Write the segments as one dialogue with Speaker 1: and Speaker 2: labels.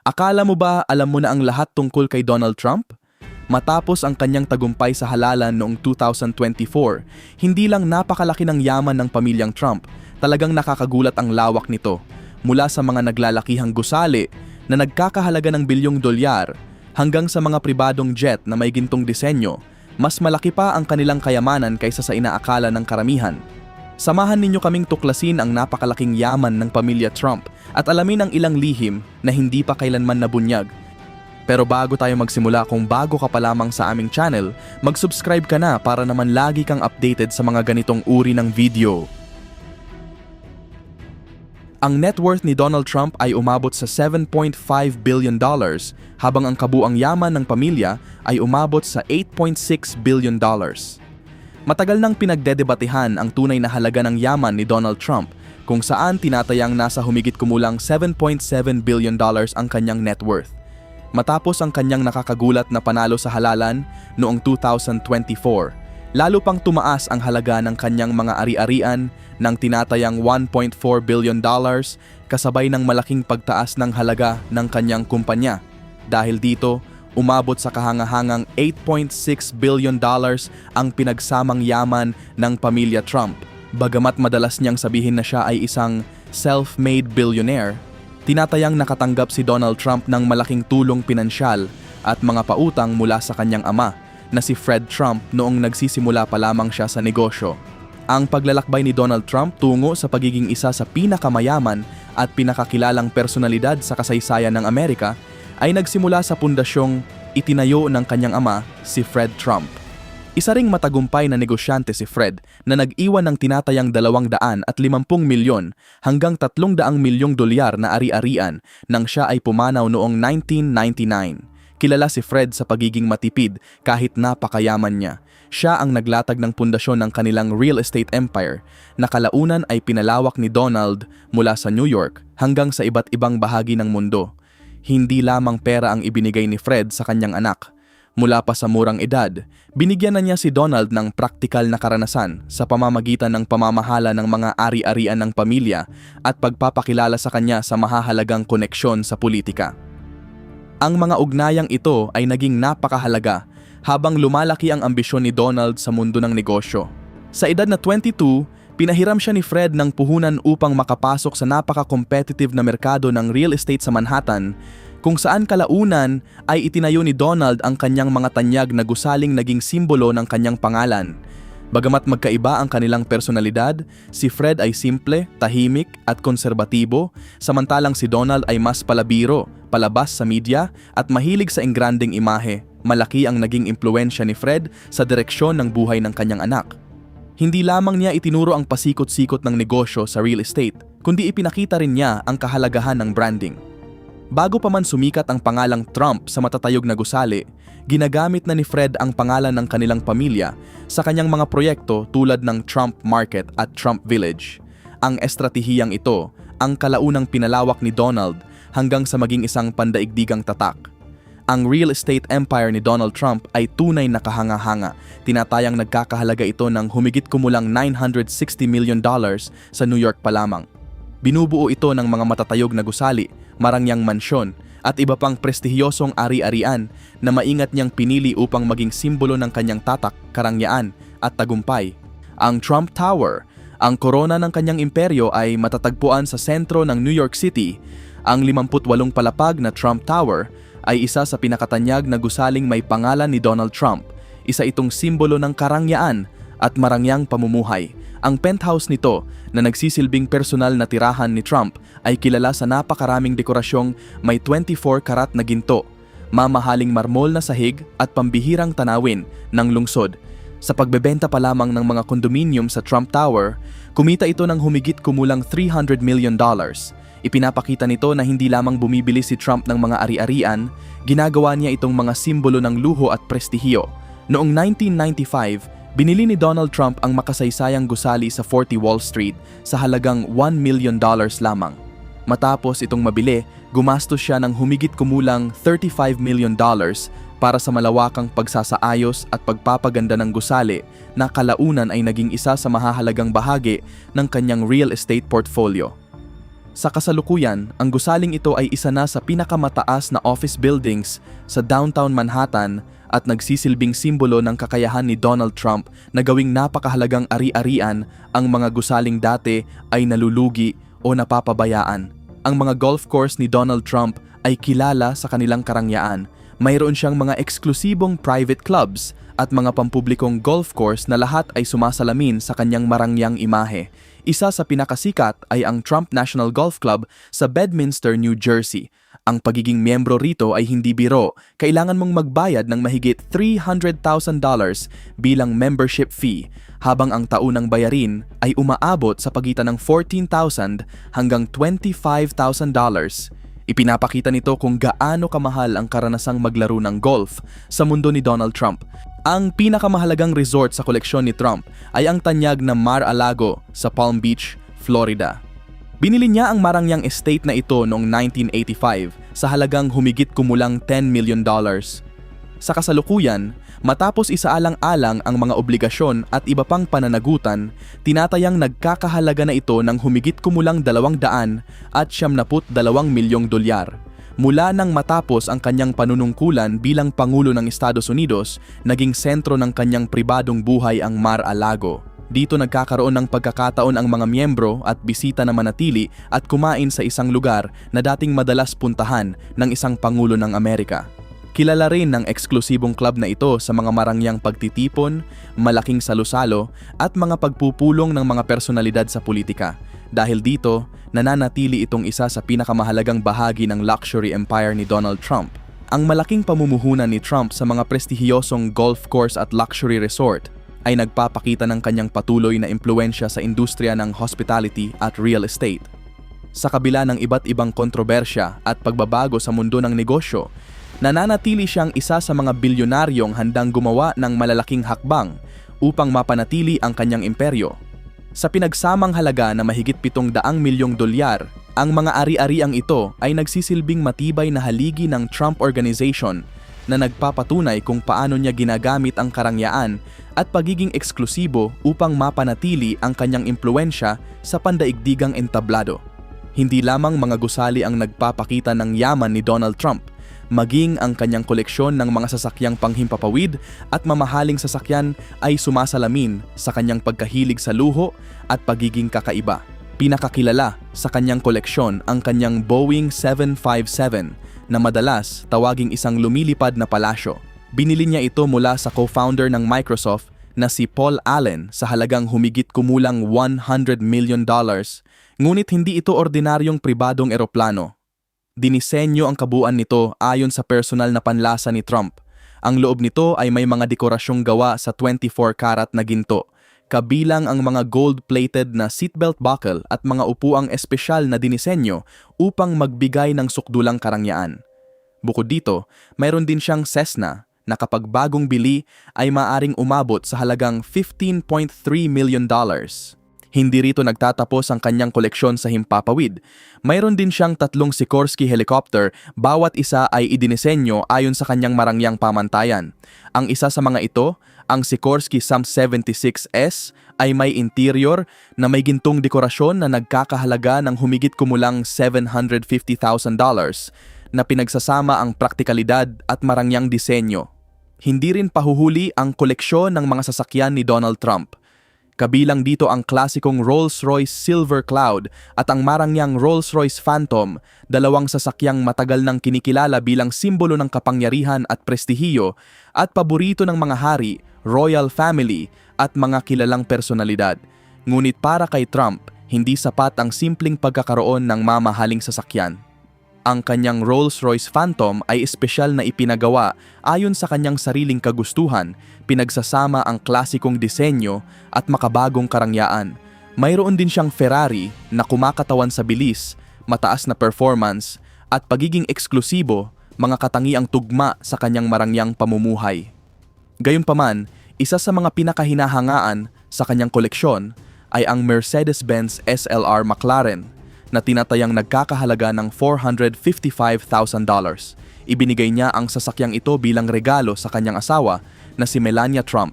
Speaker 1: Akala mo ba alam mo na ang lahat tungkol kay Donald Trump? Matapos ang kanyang tagumpay sa halalan noong 2024, hindi lang napakalaki ng yaman ng pamilyang Trump, talagang nakakagulat ang lawak nito. Mula sa mga naglalakihang gusali na nagkakahalaga ng bilyong dolyar hanggang sa mga pribadong jet na may gintong disenyo, mas malaki pa ang kanilang kayamanan kaysa sa inaakala ng karamihan. Samahan ninyo kaming tuklasin ang napakalaking yaman ng pamilya Trump at alamin ang ilang lihim na hindi pa kailanman nabunyag. Pero bago tayo magsimula, kung bago ka pa lamang sa aming channel, mag-subscribe ka na para naman lagi kang updated sa mga ganitong uri ng video. Ang net worth ni Donald Trump ay umabot sa $7.5 billion habang ang kabuang yaman ng pamilya ay umabot sa $8.6 billion. Matagal nang pinagdedebatehan ang tunay na halaga ng yaman ni Donald Trump, kung saan tinatayang nasa humigit kumulang $7.7 billion ang kanyang net worth. Matapos ang kanyang nakakagulat na panalo sa halalan noong 2024, lalo pang tumaas ang halaga ng kanyang mga ari-arian ng tinatayang $1.4 billion kasabay ng malaking pagtaas ng halaga ng kanyang kumpanya. Dahil dito, umabot sa kahangahangang $8.6 billion ang pinagsamang yaman ng pamilya Trump. Bagamat madalas niyang sabihin na siya ay isang self-made billionaire, tinatayang nakatanggap si Donald Trump ng malaking tulong pinansyal at mga pautang mula sa kanyang ama na si Fred Trump noong nagsisimula pa lamang siya sa negosyo. Ang paglalakbay ni Donald Trump tungo sa pagiging isa sa pinakamayaman at pinakakilalang personalidad sa kasaysayan ng Amerika ay nagsimula sa pundasyong itinayo ng kanyang ama, si Fred Trump. Isa ring matagumpay na negosyante si Fred na nag-iwan ng tinatayang $250 milyon hanggang $300 milyong dolyar na ari-arian nang siya ay pumanaw noong 1999. Kilala si Fred sa pagiging matipid kahit napakayaman niya. Siya ang naglatag ng pundasyon ng kanilang real estate empire na kalaunan ay pinalawak ni Donald mula sa New York hanggang sa iba't ibang bahagi ng mundo. Hindi lamang pera ang ibinigay ni Fred sa kanyang anak. Mula pa sa murang edad, binigyan na niya si Donald ng praktikal na karanasan sa pamamagitan ng pamamahala ng mga ari-arian ng pamilya at pagpapakilala sa kanya sa mahahalagang koneksyon sa politika. Ang mga ugnayang ito ay naging napakahalaga habang lumalaki ang ambisyon ni Donald sa mundo ng negosyo. Sa edad na 22, pinahiram siya ni Fred ng puhunan upang makapasok sa napaka-competitive na merkado ng real estate sa Manhattan, kung saan kalaunan ay itinayo ni Donald ang kanyang mga tanyag na gusaling naging simbolo ng kanyang pangalan. Bagamat magkaiba ang kanilang personalidad, si Fred ay simple, tahimik at konserbatibo, samantalang si Donald ay mas palabiro, palabas sa media at mahilig sa engranding imahe. Malaki ang naging impluwensya ni Fred sa direksyon ng buhay ng kanyang anak. Hindi lamang niya itinuro ang pasikot-sikot ng negosyo sa real estate, kundi ipinakita rin niya ang kahalagahan ng branding. Bago pa man sumikat ang pangalang Trump sa matatayog na gusali, ginagamit na ni Fred ang pangalan ng kanilang pamilya sa kanyang mga proyekto tulad ng Trump Market at Trump Village. Ang estratehiyang ito ang kalaunang pinalawak ni Donald hanggang sa maging isang pandaigdigang tatak. Ang real estate empire ni Donald Trump ay tunay na kahanga-hanga. Tinatayang nagkakahalaga ito ng humigit kumulang $960 million sa New York pa lamang. Binubuo ito ng mga matatayog na gusali, marangyang mansyon, at iba pang prestihiyosong ari-arian na maingat niyang pinili upang maging simbolo ng kanyang tatak, karangyaan, at tagumpay. Ang Trump Tower, ang korona ng kanyang imperyo, ay matatagpuan sa sentro ng New York City. Ang 58 palapag na Trump Tower ay isa sa pinakatanyag na gusaling may pangalan ni Donald Trump. Isa itong simbolo ng karangyaan at marangyang pamumuhay. Ang penthouse nito na nagsisilbing personal na tirahan ni Trump ay kilala sa napakaraming dekorasyong may 24 karat na ginto, mamahaling marmol na sahig at pambihirang tanawin ng lungsod. Sa pagbebenta pa lamang ng mga kondominium sa Trump Tower, kumita ito ng humigit kumulang $300 million. Ipinapakita nito na hindi lamang bumibili si Trump ng mga ari-arian, ginagawa niya itong mga simbolo ng luho at prestihiyo. Noong 1995, binili ni Donald Trump ang makasaysayang gusali sa 40 Wall Street sa halagang $1 million lamang. Matapos itong mabili, gumastos siya ng humigit kumulang $35 million para sa malawakang pagsasaayos at pagpapaganda ng gusali na kalaunan ay naging isa sa mahahalagang bahagi ng kanyang real estate portfolio. Sa kasalukuyan, ang gusaling ito ay isa na sa pinakamataas na office buildings sa downtown Manhattan at nagsisilbing simbolo ng kakayahan ni Donald Trump na gawing napakahalagang ari-arian ang mga gusaling dati ay nalulugi o napapabayaan. Ang mga golf course ni Donald Trump ay kilala sa kanilang karangyaan. Mayroon siyang mga eksklusibong private clubs at mga pampublikong golf course na lahat ay sumasalamin sa kanyang marangyang imahe. Isa sa pinakasikat ay ang Trump National Golf Club sa Bedminster, New Jersey. Ang pagiging miyembro rito ay hindi biro. Kailangan mong magbayad ng mahigit $300,000 bilang membership fee, habang ang taunang bayarin ay umaabot sa pagitan ng $14,000 hanggang $25,000. Ipinapakita nito kung gaano kamahal ang karanasang maglaro ng golf sa mundo ni Donald Trump. Ang pinakamahalagang resort sa koleksyon ni Trump ay ang tanyag na Mar-a-Lago sa Palm Beach, Florida. Binili niya ang marangyang estate na ito noong 1985 sa halagang humigit kumulang $10 million. Sa kasalukuyan, matapos isaalang-alang ang mga obligasyon at iba pang pananagutan, tinatayang nagkakahalaga na ito ng humigit kumulang $272 milyong. Mula nang matapos ang kanyang panunungkulan bilang Pangulo ng Estados Unidos, naging sentro ng kanyang pribadong buhay ang Mar-a-Lago. Dito nagkakaroon ng pagkakataon ang mga miyembro at bisita na manatili at kumain sa isang lugar na dating madalas puntahan ng isang Pangulo ng Amerika. Kilala rin ng eksklusibong club na ito sa mga marangyang pagtitipon, malaking salusalo at mga pagpupulong ng mga personalidad sa politika. Dahil dito, nananatili itong isa sa pinakamahalagang bahagi ng luxury empire ni Donald Trump. Ang malaking pamumuhunan ni Trump sa mga prestihiyosong golf course at luxury resort ay nagpapakita ng kanyang patuloy na impluensya sa industriya ng hospitality at real estate. Sa kabila ng iba't ibang kontrobersya at pagbabago sa mundo ng negosyo, nananatili siyang isa sa mga bilyonaryong handang gumawa ng malalaking hakbang upang mapanatili ang kanyang imperyo. Sa pinagsamang halaga na mahigit $700 milyong, ang mga ari-ariang ito ay nagsisilbing matibay na haligi ng Trump Organization na nagpapatunay kung paano niya ginagamit ang karangyaan at pagiging eksklusibo upang mapanatili ang kanyang impluensya sa pandaigdigang entablado. Hindi lamang mga gusali ang nagpapakita ng yaman ni Donald Trump, maging ang kanyang koleksyon ng mga sasakyang panghimpapawid at mamahaling sasakyan ay sumasalamin sa kanyang pagkahilig sa luho at pagiging kakaiba. Pinakakilala sa kanyang koleksyon ang kanyang Boeing 757 na madalas tawaging isang lumilipad na palasyo. Binili niya ito mula sa co-founder ng Microsoft na si Paul Allen sa halagang humigit kumulang $100 million, ngunit hindi ito ordinaryong pribadong eroplano. Dinisenyo ang kabuuan nito ayon sa personal na panlasa ni Trump. Ang loob nito ay may mga dekorasyong gawa sa 24 karat na ginto, kabilang ang mga gold-plated na seatbelt buckle at mga upuang espesyal na dinisenyo upang magbigay ng sukdulang karangyaan. Bukod dito, mayroon din siyang Cessna na kapag bagong bili ay maaring umabot sa halagang $15.3 million. Hindi rito nagtatapos ang kanyang koleksyon sa himpapawid. Mayroon din siyang 3 Sikorsky helicopter, bawat isa ay idinisenyo ayon sa kanyang marangyang pamantayan. Ang isa sa mga ito, ang Sikorsky SAM-76S, ay may interior na may gintong dekorasyon na nagkakahalaga ng humigit kumulang $750,000 na pinagsasama ang praktikalidad at marangyang disenyo. Hindi rin pahuhuli ang koleksyon ng mga sasakyan ni Donald Trump. Kabilang dito ang klasikong Rolls-Royce Silver Cloud at ang marangyang Rolls-Royce Phantom, dalawang sasakyang matagal nang kinikilala bilang simbolo ng kapangyarihan at prestihiyo at paborito ng mga hari, royal family at mga kilalang personalidad. Ngunit para kay Trump, hindi sapat ang simpleng pagkakaroon ng mamahaling sasakyan. Ang kanyang Rolls-Royce Phantom ay espesyal na ipinagawa ayon sa kanyang sariling kagustuhan, pinagsasama ang klasikong disenyo at makabagong karangyaan. Mayroon din siyang Ferrari na kumakatawan sa bilis, mataas na performance at pagiging eksklusibo, mga katangiang tugma sa kanyang marangyang pamumuhay. Gayunpaman, isa sa mga pinakahinahangaan sa kanyang koleksyon ay ang Mercedes-Benz SLR McLaren na tinatayang nagkakahalaga ng $455,000. Ibinigay niya ang sasakyang ito bilang regalo sa kanyang asawa na si Melania Trump.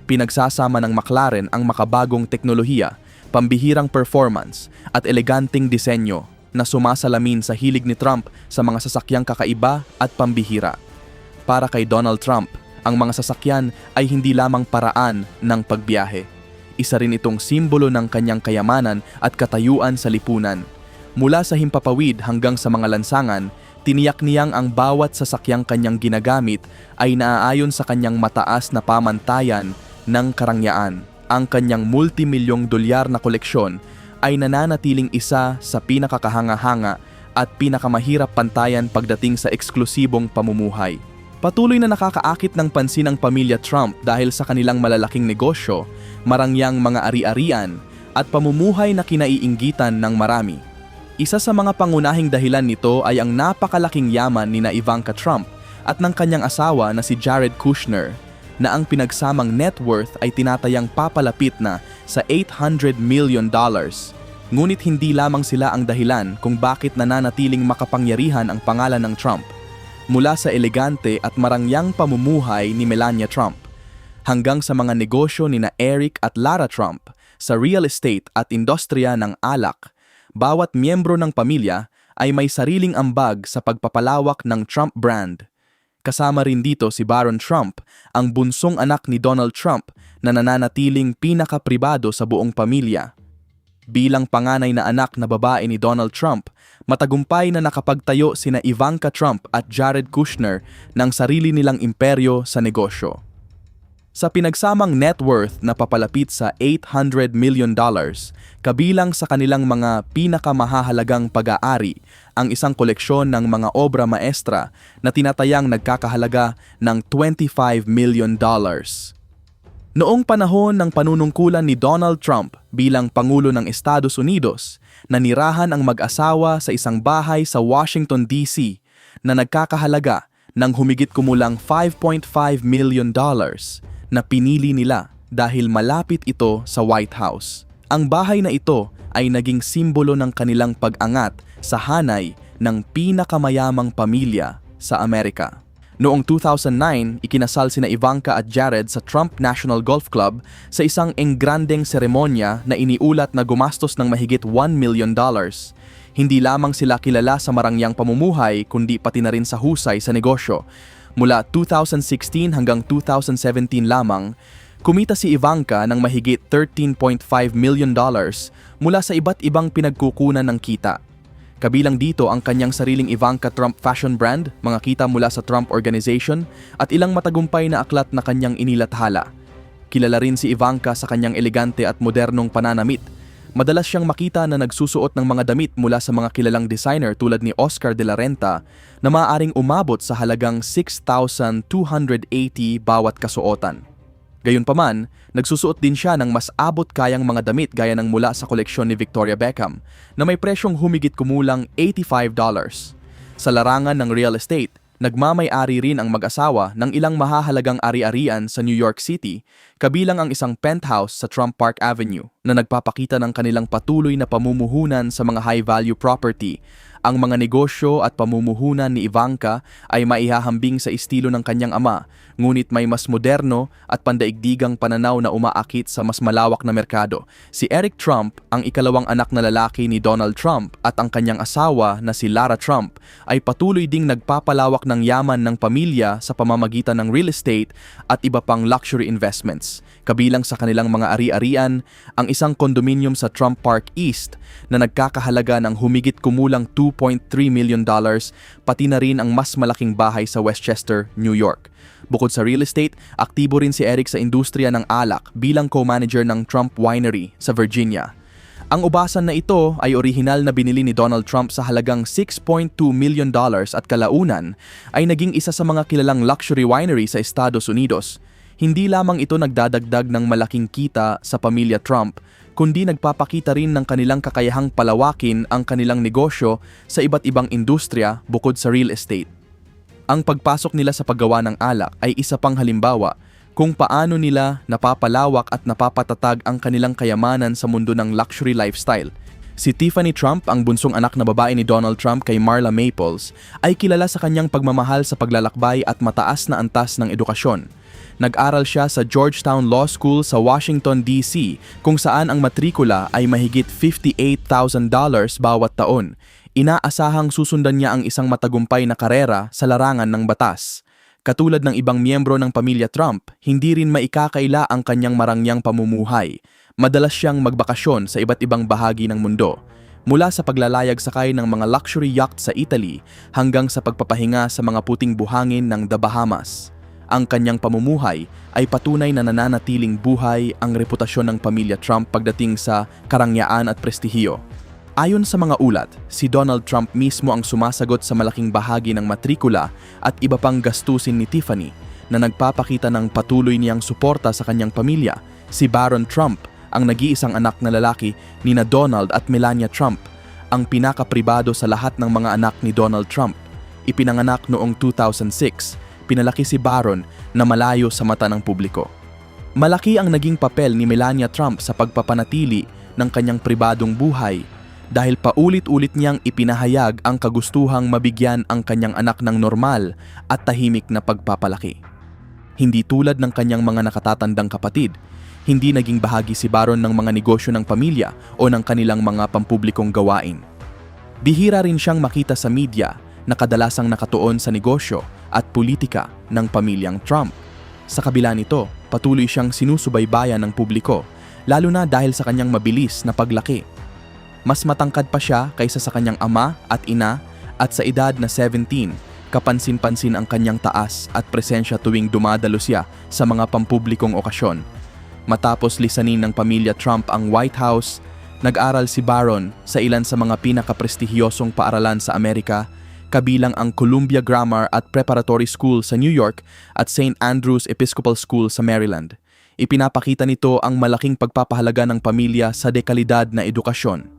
Speaker 1: Pinagsasama ng McLaren ang makabagong teknolohiya, pambihirang performance at eleganteng disenyo na sumasalamin sa hilig ni Trump sa mga sasakyang kakaiba at pambihira. Para kay Donald Trump, ang mga sasakyan ay hindi lamang paraan ng pagbiyahe. Isa rin itong simbolo ng kanyang kayamanan at katayuan sa lipunan. Mula sa himpapawid hanggang sa mga lansangan, tiniyak niyang ang bawat sasakyang kanyang ginagamit ay naaayon sa kanyang mataas na pamantayan ng karangyaan. Ang kanyang multimilyong dolyar na koleksyon ay nananatiling isa sa pinakakahanga-hanga at pinakamahirap pantayan pagdating sa eksklusibong pamumuhay. Patuloy na nakakaakit ng pansin ang pamilya Trump dahil sa kanilang malalaking negosyo, marangyang mga ari-arian at pamumuhay na kinaiinggitan ng marami. Isa sa mga pangunahing dahilan nito ay ang napakalaking yaman ni Ivanka Trump at ng kanyang asawa na si Jared Kushner, na ang pinagsamang net worth ay tinatayang papalapit na sa $800 million. Ngunit hindi lamang sila ang dahilan kung bakit nananatiling makapangyarihan ang pangalan ng Trump. Mula sa elegante at marangyang pamumuhay ni Melania Trump, hanggang sa mga negosyo ni Eric at Lara Trump sa real estate at industriya ng alak, bawat miyembro ng pamilya ay may sariling ambag sa pagpapalawak ng Trump brand. Kasama rin dito si Baron Trump, ang bunsong anak ni Donald Trump na nananatiling pinakapribado sa buong pamilya. Bilang panganay na anak na babae ni Donald Trump, matagumpay na nakapagtayo sina Ivanka Trump at Jared Kushner ng sarili nilang imperyo sa negosyo. Sa pinagsamang net worth na papalapit sa $800 million, kabilang sa kanilang mga pinakamahahalagang pag-aari ang isang koleksyon ng mga obra maestra na tinatayang nagkakahalaga ng $25 million. Noong panahon ng panunungkulan ni Donald Trump bilang Pangulo ng Estados Unidos, nanirahan ang mag-asawa sa isang bahay sa Washington, D.C. na nagkakahalaga ng humigit kumulang $5.5 million na pinili nila dahil malapit ito sa White House. Ang bahay na ito ay naging simbolo ng kanilang pag-angat sa hanay ng pinakamayamang pamilya sa Amerika. Noong 2009, ikinasal sina Ivanka at Jared sa Trump National Golf Club sa isang engrandeng seremonya na iniulat na gumastos ng mahigit $1 million. Hindi lamang sila kilala sa marangyang pamumuhay kundi pati na rin sa husay sa negosyo. Mula 2016 hanggang 2017 lamang, kumita si Ivanka ng mahigit $13.5 million mula sa iba't ibang pinagkukunan ng kita. Kabilang dito ang kanyang sariling Ivanka Trump fashion brand, mga kita mula sa Trump Organization, at ilang matagumpay na aklat na kanyang inilathala. Kilala rin si Ivanka sa kanyang elegante at modernong pananamit. Madalas siyang makita na nagsusuot ng mga damit mula sa mga kilalang designer tulad ni Oscar de la Renta na maaaring umabot sa halagang $6,280 bawat kasuotan. Gayunpaman, nagsusuot din siya ng mas abot-kayang mga damit gaya ng mula sa koleksyon ni Victoria Beckham na may presyong humigit kumulang $85. Sa larangan ng real estate, nagmamay-ari rin ang mag-asawa ng ilang mahahalagang ari-arian sa New York City, kabilang ang isang penthouse sa Trump Park Avenue na nagpapakita ng kanilang patuloy na pamumuhunan sa mga high-value property. Ang mga negosyo at pamumuhunan ni Ivanka ay maihahambing sa estilo ng kanyang ama, ngunit may mas moderno at pandaigdigang pananaw na umaakit sa mas malawak na merkado. Si Eric Trump, ang ikalawang anak na lalaki ni Donald Trump, at ang kanyang asawa na si Lara Trump ay patuloy ding nagpapalawak ng yaman ng pamilya sa pamamagitan ng real estate at iba pang luxury investments. Kabilang sa kanilang mga ari-arian, ang isang condominium sa Trump Park East na nagkakahalaga ng humigit kumulang $2.3 million, pati na rin ang mas malaking bahay sa Westchester, New York. Bukod sa real estate, aktibo rin si Eric sa industriya ng alak bilang co-manager ng Trump Winery sa Virginia. Ang ubasan na ito ay orihinal na binili ni Donald Trump sa halagang $6.2 million at kalaunan ay naging isa sa mga kilalang luxury winery sa Estados Unidos. Hindi lamang ito nagdadagdag ng malaking kita sa pamilya Trump, kundi nagpapakita rin ng kanilang kakayahang palawakin ang kanilang negosyo sa iba't ibang industriya bukod sa real estate. Ang pagpasok nila sa paggawa ng alak ay isa pang halimbawa kung paano nila napapalawak at napapatatag ang kanilang kayamanan sa mundo ng luxury lifestyle. Si Tiffany Trump, ang bunsong anak na babae ni Donald Trump kay Marla Maples, ay kilala sa kanyang pagmamahal sa paglalakbay at mataas na antas ng edukasyon. Nag-aral siya sa Georgetown Law School sa Washington, D.C. kung saan ang matrikula ay mahigit $58,000 bawat taon. Inaasahang susundan niya ang isang matagumpay na karera sa larangan ng batas. Katulad ng ibang miyembro ng pamilya Trump, hindi rin maikakaila ang kanyang marangyang pamumuhay. Madalas siyang magbakasyon sa iba't ibang bahagi ng mundo. Mula sa paglalayag sakay ng mga luxury yacht sa Italy hanggang sa pagpapahinga sa mga puting buhangin ng The Bahamas. Ang kanyang pamumuhay ay patunay na nananatiling buhay ang reputasyon ng pamilya Trump pagdating sa karangyaan at prestihiyo. Ayon sa mga ulat, si Donald Trump mismo ang sumasagot sa malaking bahagi ng matrikula at iba pang gastusin ni Tiffany na nagpapakita ng patuloy niyang suporta sa kanyang pamilya. Si Barron Trump, ang nag-iisang anak na lalaki ni na Donald at Melania Trump, ang pinakapribado sa lahat ng mga anak ni Donald Trump. Ipinanganak noong 2006, pinalaki si Barron na malayo sa mata ng publiko. Malaki ang naging papel ni Melania Trump sa pagpapanatili ng kanyang pribadong buhay dahil paulit-ulit niyang ipinahayag ang kagustuhang mabigyan ang kanyang anak ng normal at tahimik na pagpapalaki. Hindi tulad ng kanyang mga nakatatandang kapatid, hindi naging bahagi si Barron ng mga negosyo ng pamilya o ng kanilang mga pampublikong gawain. Bihira rin siyang makita sa media na kadalasang nakatuon sa negosyo at politika ng pamilyang Trump. Sa kabila nito, patuloy siyang sinusubaybayan ng publiko, lalo na dahil sa kanyang mabilis na paglaki. Mas matangkad pa siya kaysa sa kanyang ama at ina at sa edad na 17, kapansin-pansin ang kanyang taas at presensya tuwing dumadalo siya sa mga pampublikong okasyon. Matapos lisanin ng pamilya Trump ang White House, nag-aral si Barron sa ilan sa mga pinakaprestihiyosong paaralan sa Amerika, kabilang ang Columbia Grammar at Preparatory School sa New York at St. Andrew's Episcopal School sa Maryland. Ipinapakita nito ang malaking pagpapahalaga ng pamilya sa dekalidad na edukasyon.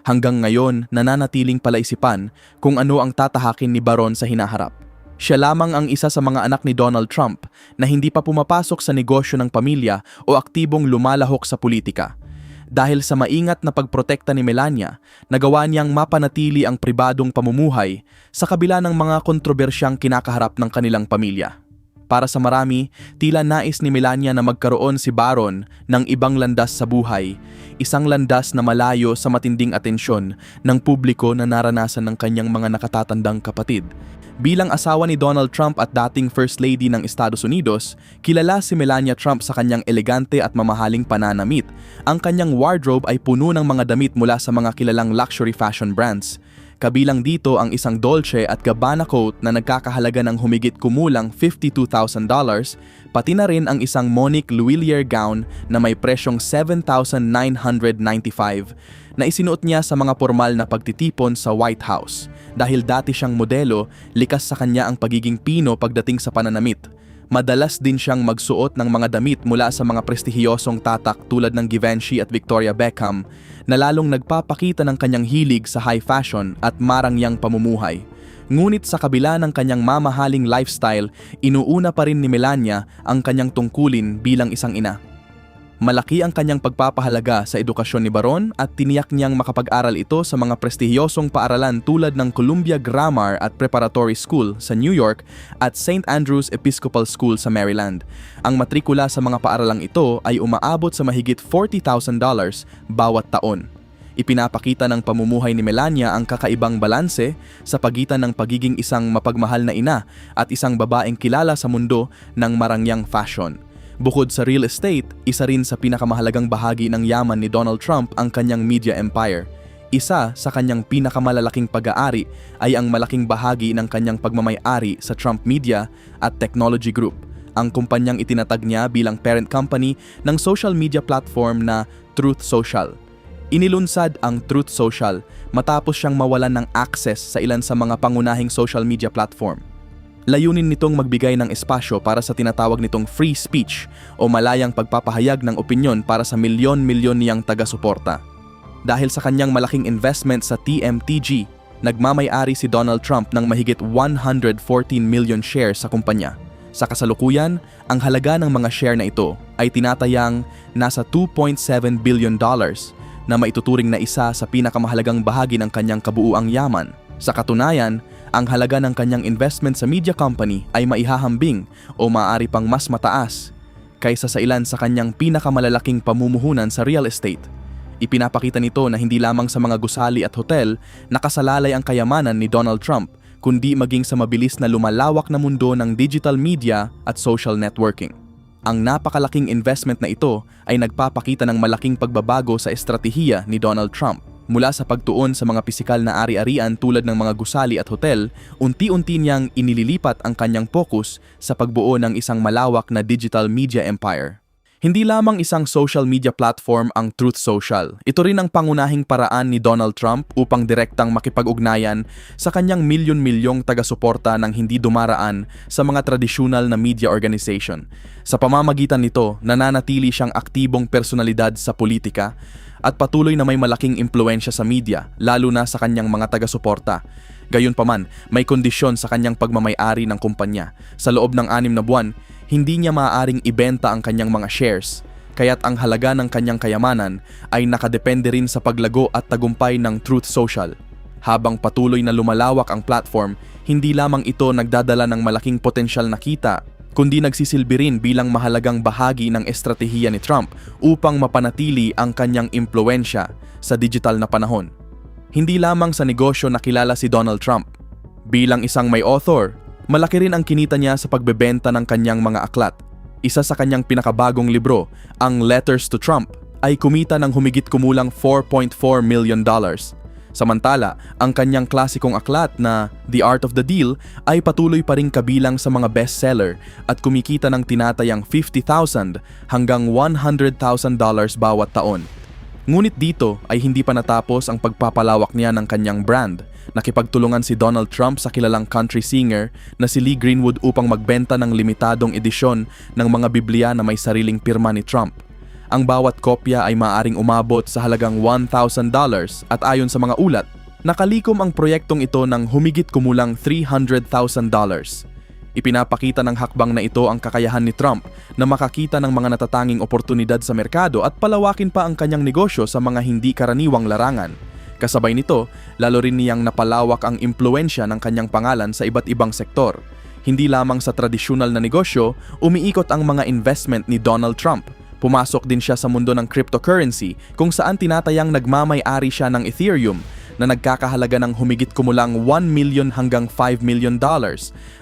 Speaker 1: Hanggang ngayon, nananatiling palaisipan kung ano ang tatahakin ni Barron sa hinaharap. Siya lamang ang isa sa mga anak ni Donald Trump na hindi pa pumapasok sa negosyo ng pamilya o aktibong lumalahok sa politika. Dahil sa maingat na pagprotekta ni Melania, nagawa niyang mapanatili ang pribadong pamumuhay sa kabila ng mga kontrobersyang kinakaharap ng kanilang pamilya. Para sa marami, tila nais ni Melania na magkaroon si Barron ng ibang landas sa buhay, isang landas na malayo sa matinding atensyon ng publiko na naranasan ng kanyang mga nakatatandang kapatid. Bilang asawa ni Donald Trump at dating First Lady ng Estados Unidos, kilala si Melania Trump sa kanyang elegante at mamahaling pananamit. Ang kanyang wardrobe ay puno ng mga damit mula sa mga kilalang luxury fashion brands. Kabilang dito ang isang Dolce & Gabbana coat na nagkakahalaga ng humigit kumulang $52,000, pati na rin ang isang Monique Lhuillier gown na may presyong $7,995 na isinuot niya sa mga formal na pagtitipon sa White House. Dahil dati siyang modelo, likas sa kanya ang pagiging pino pagdating sa pananamit. Madalas din siyang magsuot ng mga damit mula sa mga prestihiyosong tatak tulad ng Givenchy at Victoria Beckham na lalong nagpapakita ng kanyang hilig sa high fashion at marangyang pamumuhay. Ngunit sa kabila ng kanyang mamahaling lifestyle, inuuna pa rin ni Melania ang kanyang tungkulin bilang isang ina. Malaki ang kanyang pagpapahalaga sa edukasyon ni Barron at tiniyak niyang makapag-aral ito sa mga prestihiyosong paaralan tulad ng Columbia Grammar at Preparatory School sa New York at St. Andrew's Episcopal School sa Maryland. Ang matrikula sa mga paaralang ito ay umaabot sa mahigit $40,000 bawat taon. Ipinapakita ng pamumuhay ni Melania ang kakaibang balanse sa pagitan ng pagiging isang mapagmahal na ina at isang babaeng kilala sa mundo ng marangyang fashion. Bukod sa real estate, isa rin sa pinakamahalagang bahagi ng yaman ni Donald Trump ang kanyang media empire. Isa sa kanyang pinakamalalaking pag-aari ay ang malaking bahagi ng kanyang pagmamay-ari sa Trump Media at Technology Group, ang kumpanyang itinatag niya bilang parent company ng social media platform na Truth Social. Inilunsad ang Truth Social matapos siyang mawalan ng access sa ilan sa mga pangunahing social media platform. Layunin nitong magbigay ng espasyo para sa tinatawag nitong free speech o malayang pagpapahayag ng opinyon para sa milyon-milyon niyang taga-suporta. Dahil sa kanyang malaking investment sa TMTG, nagmamay-ari si Donald Trump ng mahigit 114 million shares sa kumpanya. Sa kasalukuyan, ang halaga ng mga share na ito ay tinatayang nasa $2.7 billion na maituturing na isa sa pinakamahalagang bahagi ng kanyang kabuuang yaman. Sa katunayan, ang halaga ng kanyang investment sa media company ay maihahambing o maaari pang mas mataas kaysa sa ilan sa kanyang pinakamalalaking pamumuhunan sa real estate. Ipinapakita nito na hindi lamang sa mga gusali at hotel nakasalalay ang kayamanan ni Donald Trump, kundi maging sa mabilis na lumalawak na mundo ng digital media at social networking. Ang napakalaking investment na ito ay nagpapakita ng malaking pagbabago sa estratehiya ni Donald Trump. Mula sa pagtuon sa mga pisikal na ari-arian tulad ng mga gusali at hotel, unti-unti niyang inililipat ang kanyang focus sa pagbuo ng isang malawak na digital media empire. Hindi lamang isang social media platform ang Truth Social. Ito rin ang pangunahing paraan ni Donald Trump upang direktang makipag-ugnayan sa kanyang milyon-milyong taga-suporta ng hindi dumaraan sa mga tradisyonal na media organization. Sa pamamagitan nito, nananatili siyang aktibong personalidad sa politika at patuloy na may malaking impluensya sa media, lalo na sa kanyang mga taga-suporta. Gayunpaman, may kondisyon sa kanyang pagmamay-ari ng kumpanya. Sa loob ng 6 na buwan, hindi niya maaaring ibenta ang kanyang mga shares, kaya't ang halaga ng kanyang kayamanan ay nakadepende rin sa paglago at tagumpay ng Truth Social. Habang patuloy na lumalawak ang platform, hindi lamang ito nagdadala ng malaking potensyal na kita, kundi nagsisilbi rin bilang mahalagang bahagi ng estratehiya ni Trump upang mapanatili ang kanyang impluensya sa digital na panahon. Hindi lamang sa negosyo nakilala si Donald Trump. Bilang isang may author, malaki rin ang kinita niya sa pagbebenta ng kanyang mga aklat. Isa sa kanyang pinakabagong libro, ang Letters to Trump, ay kumita ng humigit kumulang $4.4 million. Samantala, ang kanyang klasikong aklat na The Art of the Deal ay patuloy pa ring kabilang sa mga bestseller at kumikita ng tinatayang $50,000 hanggang $100,000 bawat taon. Ngunit dito ay hindi pa natapos ang pagpapalawak niya ng kanyang brand. Nakipagtulungan si Donald Trump sa kilalang country singer na si Lee Greenwood upang magbenta ng limitadong edisyon ng mga Biblia na may sariling pirma ni Trump. Ang bawat kopya ay maaaring umabot sa halagang $1,000 at ayon sa mga ulat, nakalikom ang proyektong ito ng humigit kumulang $300,000. Ipinapakita ng hakbang na ito ang kakayahan ni Trump na makakita ng mga natatanging oportunidad sa merkado at palawakin pa ang kanyang negosyo sa mga hindi karaniwang larangan. Kasabay nito, lalo rin niyang napalawak ang impluensya ng kanyang pangalan sa iba't ibang sektor. Hindi lamang sa tradisyonal na negosyo, umiikot ang mga investment ni Donald Trump. Pumasok din siya sa mundo ng cryptocurrency kung saan tinatayang nagmamay-ari siya ng Ethereum na nagkakahalaga ng humigit kumulang 1 million hanggang $5 million.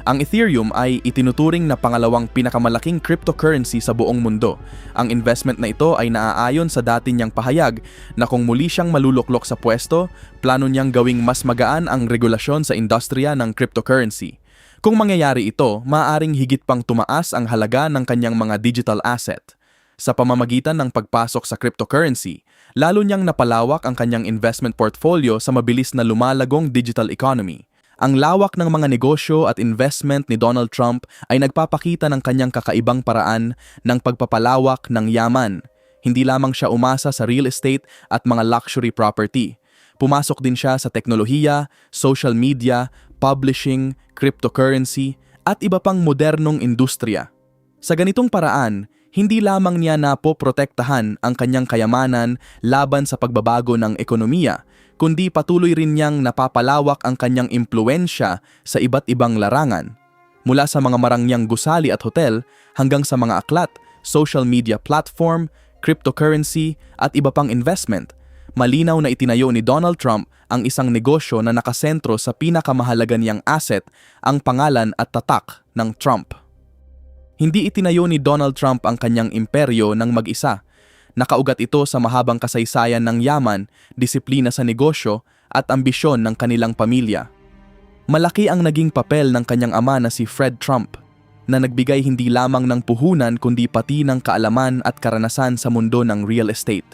Speaker 1: Ang Ethereum ay itinuturing na pangalawang pinakamalaking cryptocurrency sa buong mundo. Ang investment na ito ay naaayon sa dati niyang pahayag na kung muli siyang maluluklok sa pwesto, plano niyang gawing mas magaan ang regulasyon sa industriya ng cryptocurrency. Kung mangyayari ito, maaaring higit pang tumaas ang halaga ng kanyang mga digital asset. Sa pamamagitan ng pagpasok sa cryptocurrency, lalo niyang napalawak ang kanyang investment portfolio sa mabilis na lumalagong digital economy. Ang lawak ng mga negosyo at investment ni Donald Trump ay nagpapakita ng kanyang kakaibang paraan ng pagpapalawak ng yaman. Hindi lamang siya umasa sa real estate at mga luxury property. Pumasok din siya sa teknolohiya, social media, publishing, cryptocurrency, at iba pang modernong industriya. Sa ganitong paraan, hindi lamang niya napoprotektahan ang kanyang kayamanan laban sa pagbabago ng ekonomiya, kundi patuloy rin niyang napapalawak ang kanyang impluensya sa iba't ibang larangan. Mula sa mga marangyang gusali at hotel hanggang sa mga aklat, social media platform, cryptocurrency at iba pang investment, malinaw na itinayo ni Donald Trump ang isang negosyo na nakasentro sa pinakamahalaga niyang asset, ang pangalan at tatak ng Trump. Hindi itinayo ni Donald Trump ang kanyang imperyo ng mag-isa. Nakaugat ito sa mahabang kasaysayan ng yaman, disiplina sa negosyo at ambisyon ng kanilang pamilya. Malaki ang naging papel ng kanyang ama na si Fred Trump, na nagbigay hindi lamang ng puhunan kundi pati ng kaalaman at karanasan sa mundo ng real estate.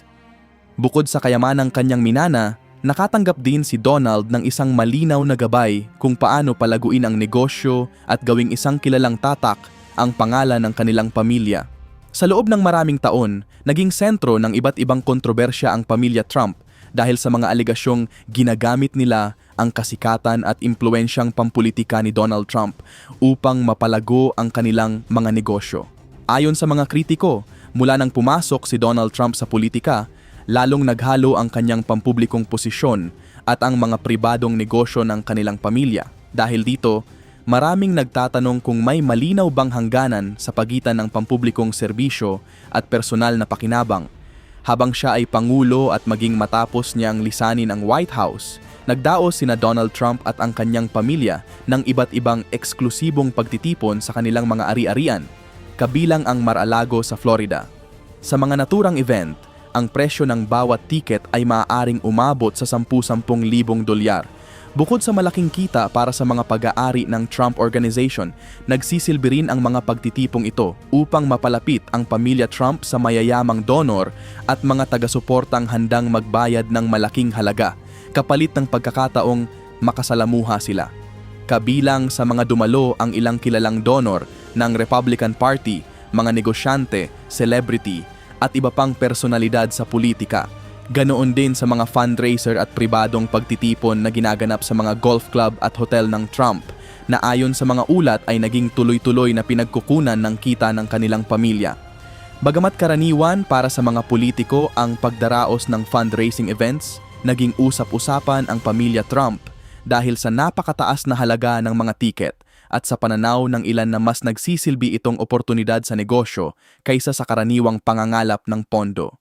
Speaker 1: Bukod sa kayamanang kanyang minana, nakatanggap din si Donald ng isang malinaw na gabay kung paano palaguin ang negosyo at gawing isang kilalang tatak ang pangalan ng kanilang pamilya. Sa loob ng maraming taon, naging sentro ng iba't ibang kontrobersya ang pamilya Trump dahil sa mga aligasyong ginagamit nila ang kasikatan at impluensyang pampulitika ni Donald Trump upang mapalago ang kanilang mga negosyo. Ayon sa mga kritiko, mula nang pumasok si Donald Trump sa politika, lalong naghalo ang kanyang pampublikong posisyon at ang mga pribadong negosyo ng kanilang pamilya. Dahil dito, maraming nagtatanong kung may malinaw bang hangganan sa pagitan ng pampublikong serbisyo at personal na pakinabang. Habang siya ay pangulo at maging matapos niyang lisanin ang White House, nagdaos sina Donald Trump at ang kanyang pamilya ng iba't ibang eksklusibong pagtitipon sa kanilang mga ari-arian, kabilang ang Mar-a-Lago sa Florida. Sa mga naturang event, ang presyo ng bawat tiket ay maaaring umabot sa 10,000 dolyar. Bukod sa malaking kita para sa mga pag-aari ng Trump Organization, nagsisilbi rin ang mga pagtitipong ito upang mapalapit ang pamilya Trump sa mayayamang donor at mga taga-suportang handang magbayad ng malaking halaga, kapalit ng pagkakataong makasalamuha sila. Kabilang sa mga dumalo ang ilang kilalang donor ng Republican Party, mga negosyante, celebrity, at iba pang personalidad sa politika. Ganoon din sa mga fundraiser at pribadong pagtitipon na ginaganap sa mga golf club at hotel ng Trump, na ayon sa mga ulat ay naging tuloy-tuloy na pinagkukunan ng kita ng kanilang pamilya. Bagamat karaniwan para sa mga politiko ang pagdaraos ng fundraising events, naging usap-usapan ang pamilya Trump dahil sa napakataas na halaga ng mga tiket at sa pananaw ng ilan na mas nagsisilbi itong oportunidad sa negosyo kaysa sa karaniwang pangangalap ng pondo.